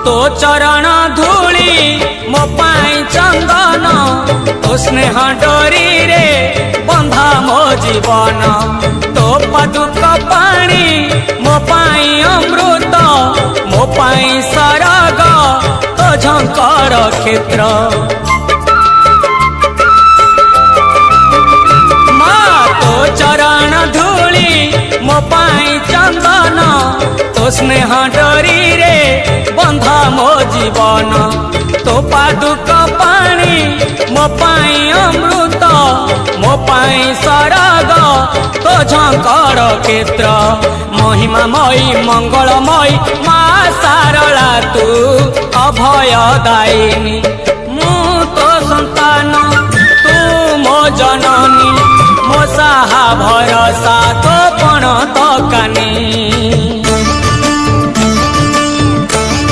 तो चरण धूली मो पाई चंदन तो स्नेह डोरी रे बंधा मो जीवन तो पादुक पानी मो पाई अमृत मो पाई सरग तो झंकर क्षेत्र तो चरण धूली मो पाई चंदन तो स्नेह डोरी रे बंधा मो जीवन तो पादुक पानी मो पाई अमृत मो पाई सरग तो झंकर क्षेत्र महिमा मयी मंगलमयी मा सारला तू अभय दायिनी मु तो संतान तू मो जननी मो साहा भरसा तो पण तो कानी।